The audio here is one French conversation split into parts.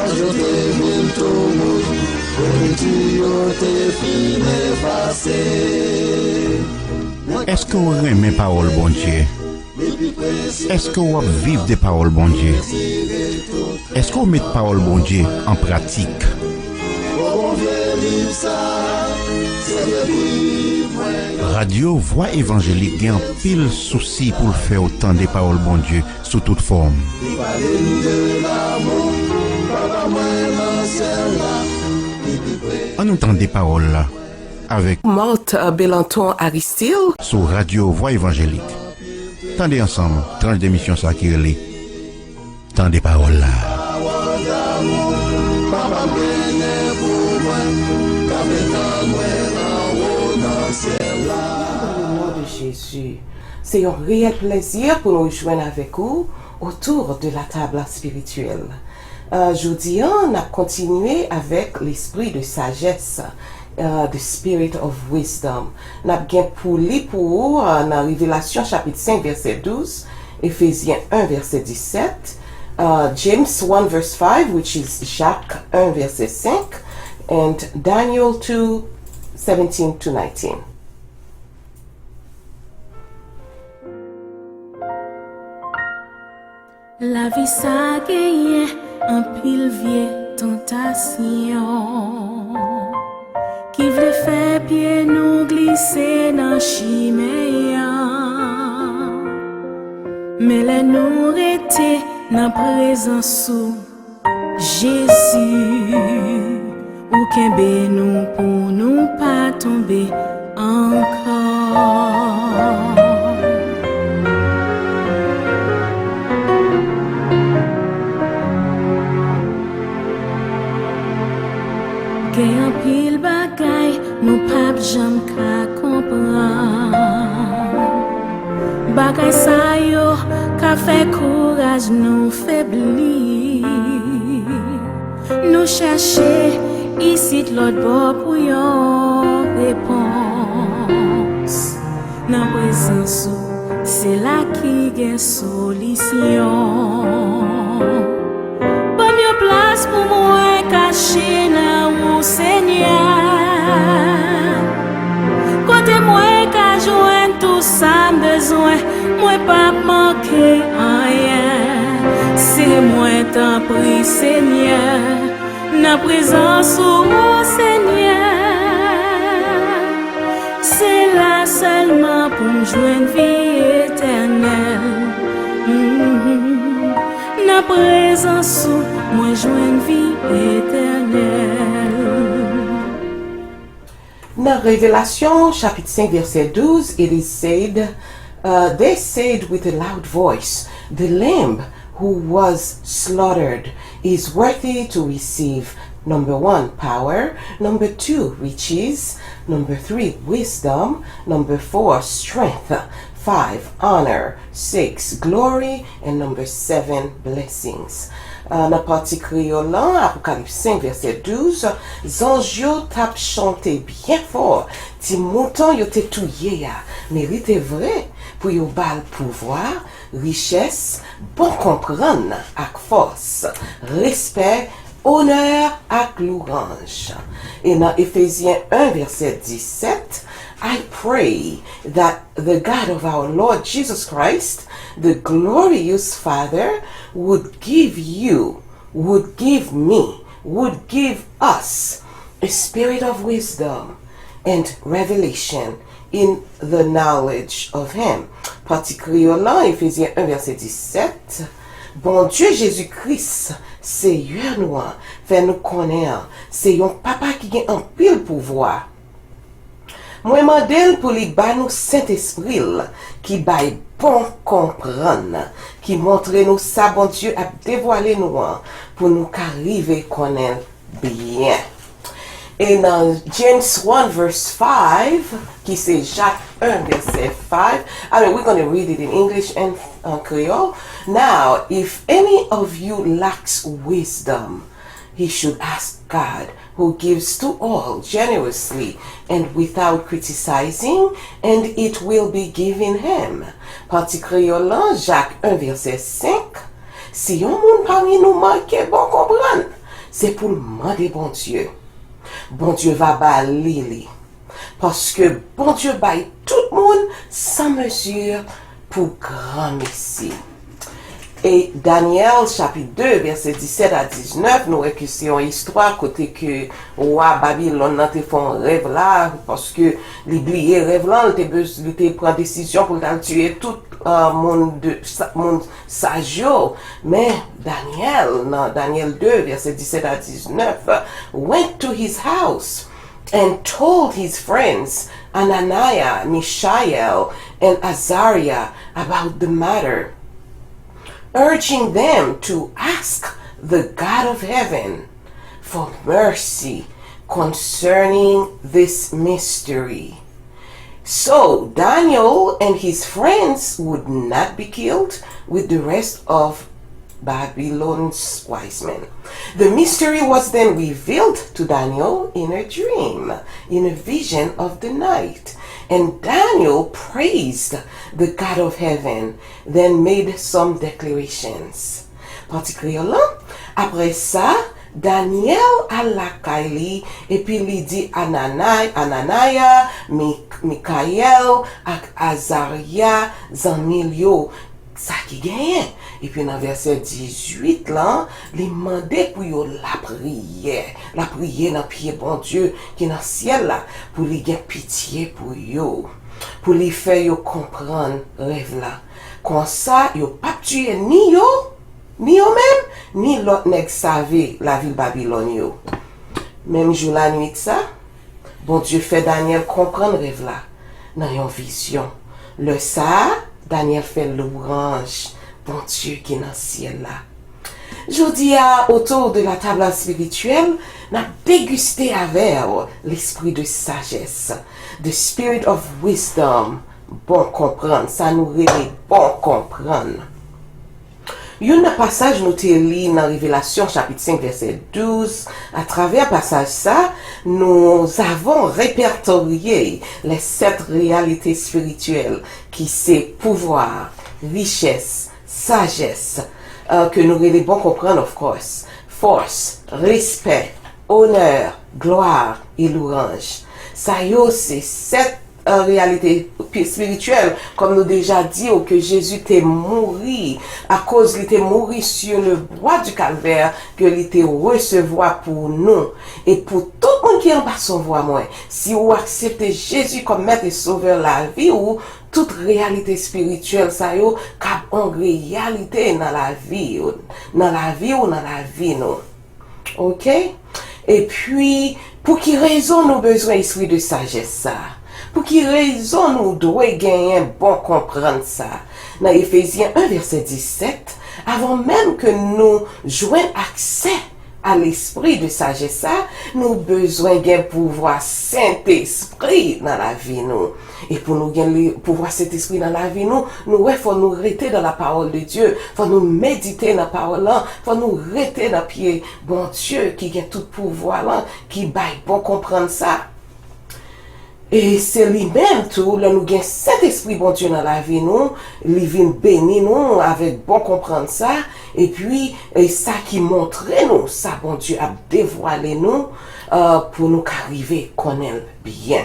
ajoute mille tout est-ce que vous aimez parole bon Dieu? Est-ce que vous vivez des paroles bon Dieu? Est-ce que vous mettez parole bon Dieu en pratique? Radio Voix Évangélique a un pile souci pour faire autant des paroles bon Dieu sous toute forme. On entend des paroles là avec Marthe Bélanton Aristide sur Radio Voix Évangélique. Tendez ensemble, tranche d'émission ça qui relie. Tant des paroles là. Dans le nom de Jésus, c'est un réel plaisir pour nous joindre avec vous autour de la table spirituelle. Aujourd'hui, on a continué avec l'esprit de sagesse, the spirit of wisdom. On a bien pour lire pour dans Révélation chapitre 5 verset 12, Éphésiens 1 verset 17, James 1 verse 5, which is Jacques 1 verset 5, and Daniel 2 17 to 19. La vie ça gagne un pile vieille tentation qui veut faire pied nous glisser dans chimère, mais la nous rester dans présence sous Jésus ou qu'un nous pour nous pas tomber encore. Gen un pile bagay, nous pas jam ka comprendre. Bagay sa yo, ka fait courage nous faiblir. Nous chercher ici de l'autre bord pour yon réponse. Dans présence, c'est là qui gen solution. Bonne yo place pour moi caché dans mon Seigneur. Côté moi qu'a joindre tout ça besoin, moi pas manquer rien. C'est moi t'en prie Seigneur, dans présence au Seigneur. C'est là seulement pour me joindre vie éternelle. Dans présence moi joindre vie éternelle. Dans Révélation chapitre 5 verset 12, it is said, they said with a loud voice, the Lamb who was slaughtered is worthy to receive number 1, power, number 2, riches, number 3, wisdom, number 4, strength, 5, honor, 6, glory, and number 7, blessings. Dans partie créole, Apocalypse 5 verset 12, zanj yo tap chante bien fort, ti mouton yo te touye ya, mérite vrai pour yo bal pouvoir, richesse, bon comprendre ak force, respect, honneur ak louange. Et dans Éphésiens 1 verset 17, I pray that the God of our Lord Jesus Christ, the glorious Father, would give you, would give me, would give us a spirit of wisdom and revelation in the knowledge of Him. Particulièrement, Éphésiens 1 verset 17, bon Dieu Jésus-Christ, Seigneur nous, fait nous connaître, c'est un papa qui a un pile pouvoir. Moi mandel pour li ba nous Saint-Esprit qui bail bon comprendre, qui montre nous ça bon Dieu a dévoilé nous pour nous arriver connaître bien. Et dans James 1 verse 5, qui c'est Jacques 1 verset 5, I mean we're going to read it in English and Creole. Now, if any of you lacks wisdom, he should ask God, who gives to all generously and without criticizing, and it will be given him. Particulièrement Jacques 1 verset 5. Si yon moun parmi nous manque bon comprendre, c'est pour demander bon Dieu. Bon Dieu va balayer. Parce que bon Dieu baille tout le monde sans mesure pour grand messie. Et Daniel chapitre 2 verset 17 à 19 nous récusons une histoire côté que roi Babylone n'a fait un rêve là parce que l'oublié rêve là il était prend décision pour tuer tout monde sage. Mais Daniel 2 verset 17 à 19 went to his house and told his friends Ananiah, Mishael and Azariah about the matter, urging them to ask the God of heaven for mercy concerning this mystery. So Daniel and his friends would not be killed with the rest of Babylon's wise men. The mystery was then revealed to Daniel in a dream, in a vision of the night. And Daniel praised the God of heaven, then made some declarations. Particulièrement, après ça, Daniel alla Kaili, et puis il dit Ananiah, Mikael, ak Azaria, Zanmilio, ça qui gagne. Et puis dans verset 18 là, il demandait pour yo la prière dans pied bon Dieu qui est dans le ciel là, pour lui gagner pitié pour yo, pour lui faire yo comprendre rêve là. Comme ça, yo pas tuer ni yo même, ni l'autre nèg savait la ville Babylone yo. Même jour la nuit ça, bon Dieu fait Daniel comprendre rêve là dans une vision. Le ça, Daniel fait l'orange, bon Dieu qui est dans le ciel là. Je dis autour de la table spirituelle, n'a dégusté avec l'esprit de sagesse, the spirit of wisdom, bon comprendre, ça nous révèle bon comprendre. Il y a un passage nous lit dans Révélation chapitre 5 verset 12. À travers passage ça, nous avons répertorié les 7 réalités spirituelles qui c'est pouvoir, richesse, sagesse, que nous allons bon comprendre of course, force, respect, honneur, gloire et louange. Ça y est, c'est 7 réalité spirituelle, comme nous déjà dit, que Jésus était mort à cause il était mort sur le bois du calvaire, que il était recevoir pour nous et pour tout le monde qui en bas son voix moi. Si vous acceptez Jésus comme maître et sauveur la vie ou toute réalité spirituelle ça yo cap en réalité dans la vie ou dans la vie nous. OK? Et puis pour qui raison nous besoin esprit de sagesse ça? Pour qui raison nous devons gagner bon comprendre ça? Dans Éphésiens 1 verset 17, avant même que nous joignions accès à l'esprit de sagesse ça, nous besoin d'un pouvoir Saint-Esprit dans la vie nous. Et pour nous gagner le pouvoir Saint-Esprit dans la vie nous faut nous rester dans la parole de Dieu, faut nous méditer dans la parole là, faut nous rester dans pied bon Dieu qui a tout pouvoir là, qui baille bon comprendre ça. Et c'est lui-même tout, là nous gagne Saint-Esprit bon Dieu dans la vie nous, il vient bénir nous avec bon comprendre ça, et puis ça qui montre nous, ça bon Dieu a dévoilé nous pour nous arriver connaître bien.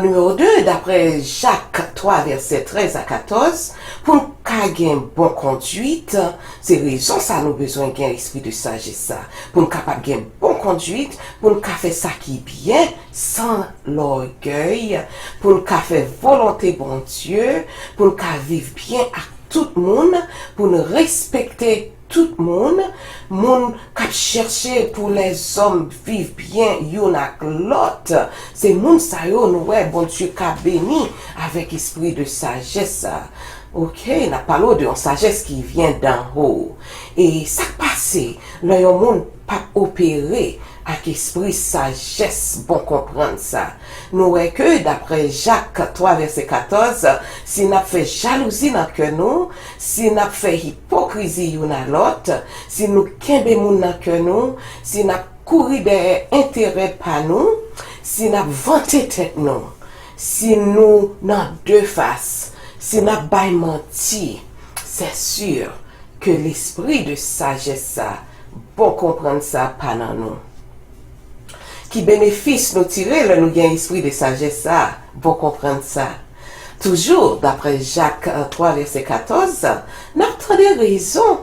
Numéro 2, d'après Jacques 3, verset 13 à 14, pour nous gagner bonne conduite, c'est raison ça nous besoin d'un esprit de sagesse ça. Pour nous capable de gagner bonne conduite, pour nous faire ça qui est bien, sans l'orgueil, pour nous faire volonté bon Dieu, pour nous vivre bien à tout le monde, pour nous respecter tout le monde qui cherche pour les hommes vivre bien yon ak l'autre. C'est monde ça yo nous bon Dieu qu'a béni avec esprit de sagesse. OK, n'a parlé de sagesse qui vient d'en haut. Et ça passe, là yon monde pas opéré avec esprit sagesse bon comprendre ça. Nous voyons que d'après Jacques 3 verset 14, si n'a fait jalousie dans cœur nous, si n'a fait hypocrisie yon à l'autre, si nous kembe moun dans cœur nous, si n'a couru des intérêts pas nous, si n'a vanté tête nous, si nous n'a deux faces, si n'a pas menti, c'est sûr que l'esprit de sagesse ça bon comprendre ça pendant nous. Qui bénéfice nous tirer le nous gain esprit de sagesse ça, bon comprendre ça. Toujours d'après Jacques 3 verset 14, notre raison,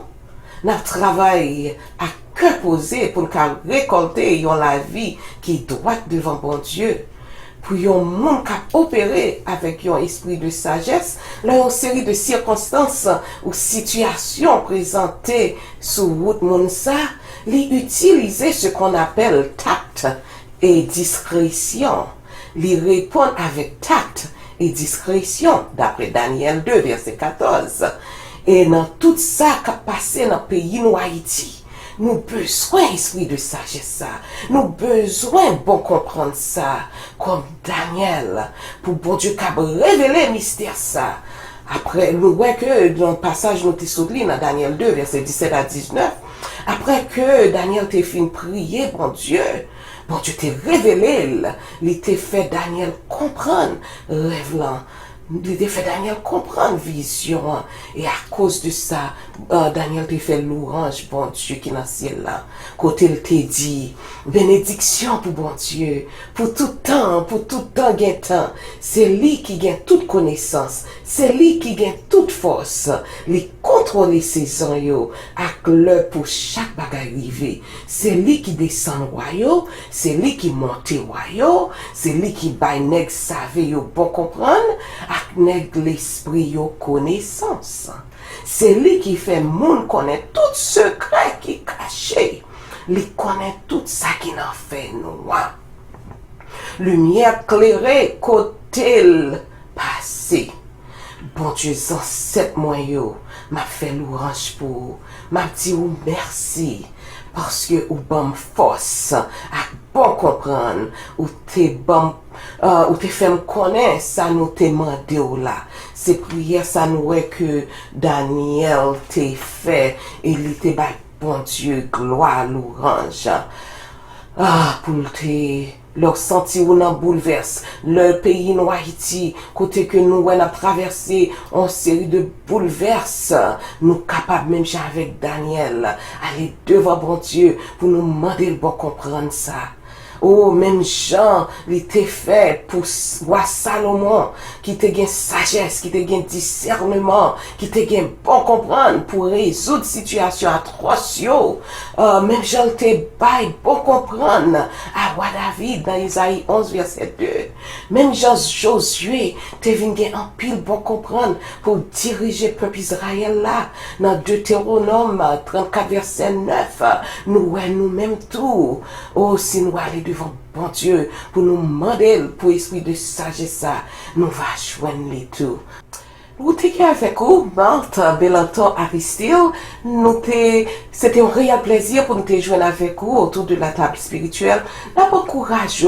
notre travail à cœur posé pour nous récolter la vie qui est droite devant bon Dieu. Pour yon monde qui opérer avec un esprit de sagesse, là une série de circonstances ou situations présentées sur route moun ça, li utiliser ce qu'on appelle tact et discrétion. Li répond avec tact et discrétion d'après Daniel 2 verset 14. Et dans tout ça qui a passé dans le pays nous Haïti, nous besoin esprit de sagesse ça. Nous besoin bon comprendre ça comme Daniel pour bon Dieu qui a révélé mystère ça. Après nous voyons que dans le passage nous souligné dans Daniel 2 verset 17 à 19, après que Daniel t'a fini prier bon Dieu t'a révélé, il t'a fait Daniel comprendre rêve là. Il t'a fait Daniel comprendre vision et à cause de ça Daniel t'a fait louange bon Dieu qui est dans le ciel là côté il t'a dit bénédiction pour bon Dieu pour tout temps gain temps c'est lui qui gagne toute connaissance c'est lui qui gagne toute force lui contrôler saison yo ak l'heure pour chaque bagaille arrivé c'est lui qui descend royaume c'est lui qui monte royaume c'est lui qui bay nèg savait yo bon comprendre ak nèg l'esprit yo connaissance. C'est lui qui fait moun connaît tout secret qui caché. Lui connaît tout ça qui n'en fait noir. Lumière clairée côté passé. Bon Dieu, en 7 mois yo, m'a fait louange pour, m'a dit ou merci. Parce que ou bon force à bon comprendre ou t'es bon ou t'es fait me connaître ça nous t'es demandé ou là c'est prière ça nous est que Daniel t'es fait et il t'est bon Dieu gloire louange pour t'es leur senti ou nan bouleverse le pays nous Haïti côté que nous on a traversé en série de bouleverses nous capables même avec Daniel aller devant bon Dieu pour nous demander le bon comprendre ça. Oh, même Jean, il était fait pour roi Salomon, qui te gain sagesse, qui te gain discernement, qui te gain bon comprendre pour résoudre situation atroce. Même Jean te bail bon comprendre à roi David dans Isaïe 11 verset 2. Même Jean Josué te vient gain en pile bon comprendre pour diriger le peuple Israël là. Dans Deutéronome 34 verset 9, nous-mêmes tout. Oh, si nous allons devant bon Dieu pour nous demander pour esprit de sagesse nous va joindre les tout. Nous t'étions avec vous, Marthe, Belanton, Aristide. C'était un réel plaisir pour nous te joindre avec vous autour de la table spirituelle. N'a pas courage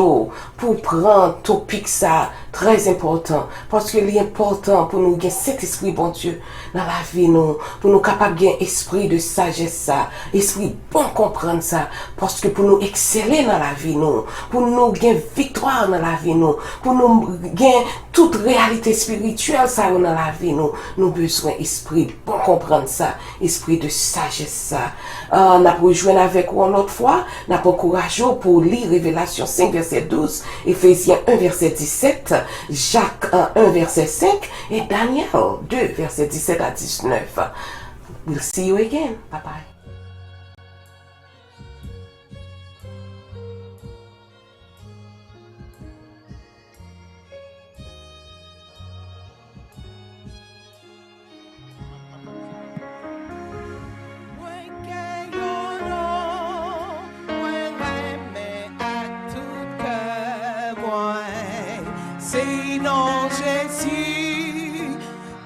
pour prendre topic ça très important parce que l'important pour nous gagner cet esprit bon Dieu dans la vie nous pour nous capable gagner esprit de sagesse ça esprit bon comprendre ça parce que pour nous exceller dans la vie nous pour nous gagner victoire dans la vie nous pour nous gagner toute réalité spirituelle ça dans la vie nous besoin esprit bon comprendre ça esprit de sagesse ça n'a pas rejoindre avec vous une autre fois n'a pas courage pour lire Révélation 5 verset 12 Éphésiens 1 verset 17 Jacques 1 verset 5 et Daniel 2 verset 17 à 19. We'll see you again. Bye bye. C'est non Jésus,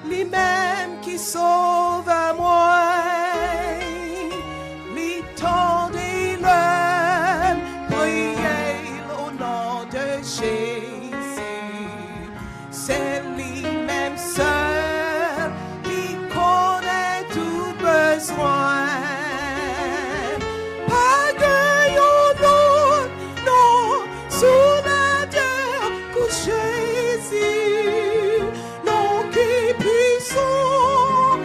lui-même qui sauve moi. Lui tendez le priez au nom de Jésus. C'est lui-même seul qui connaît tout besoin. Pas de yon non sous la terre couchée. Non qui puissant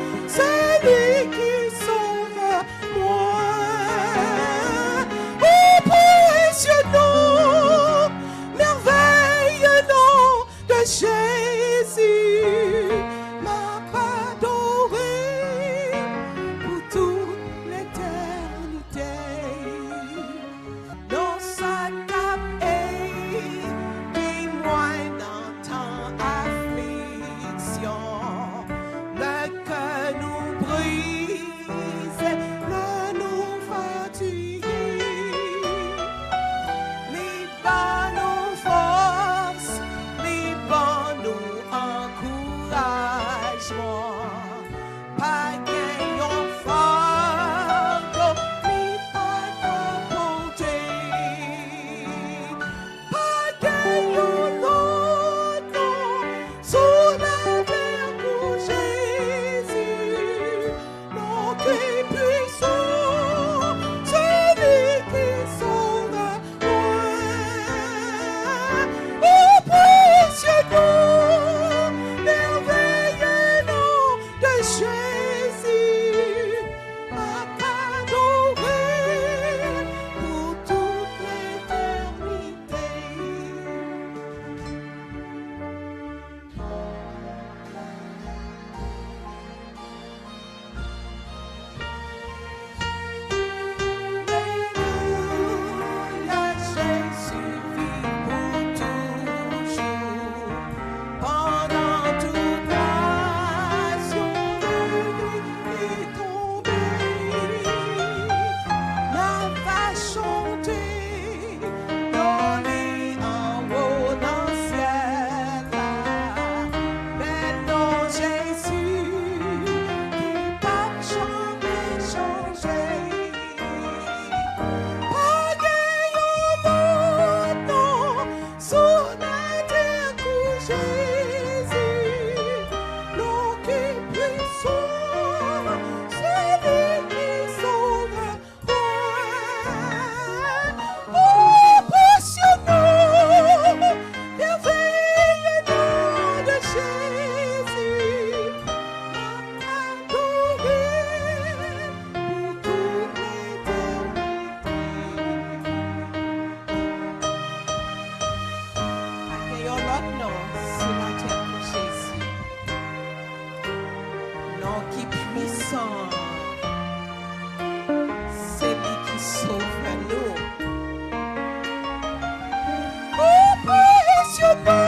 je peux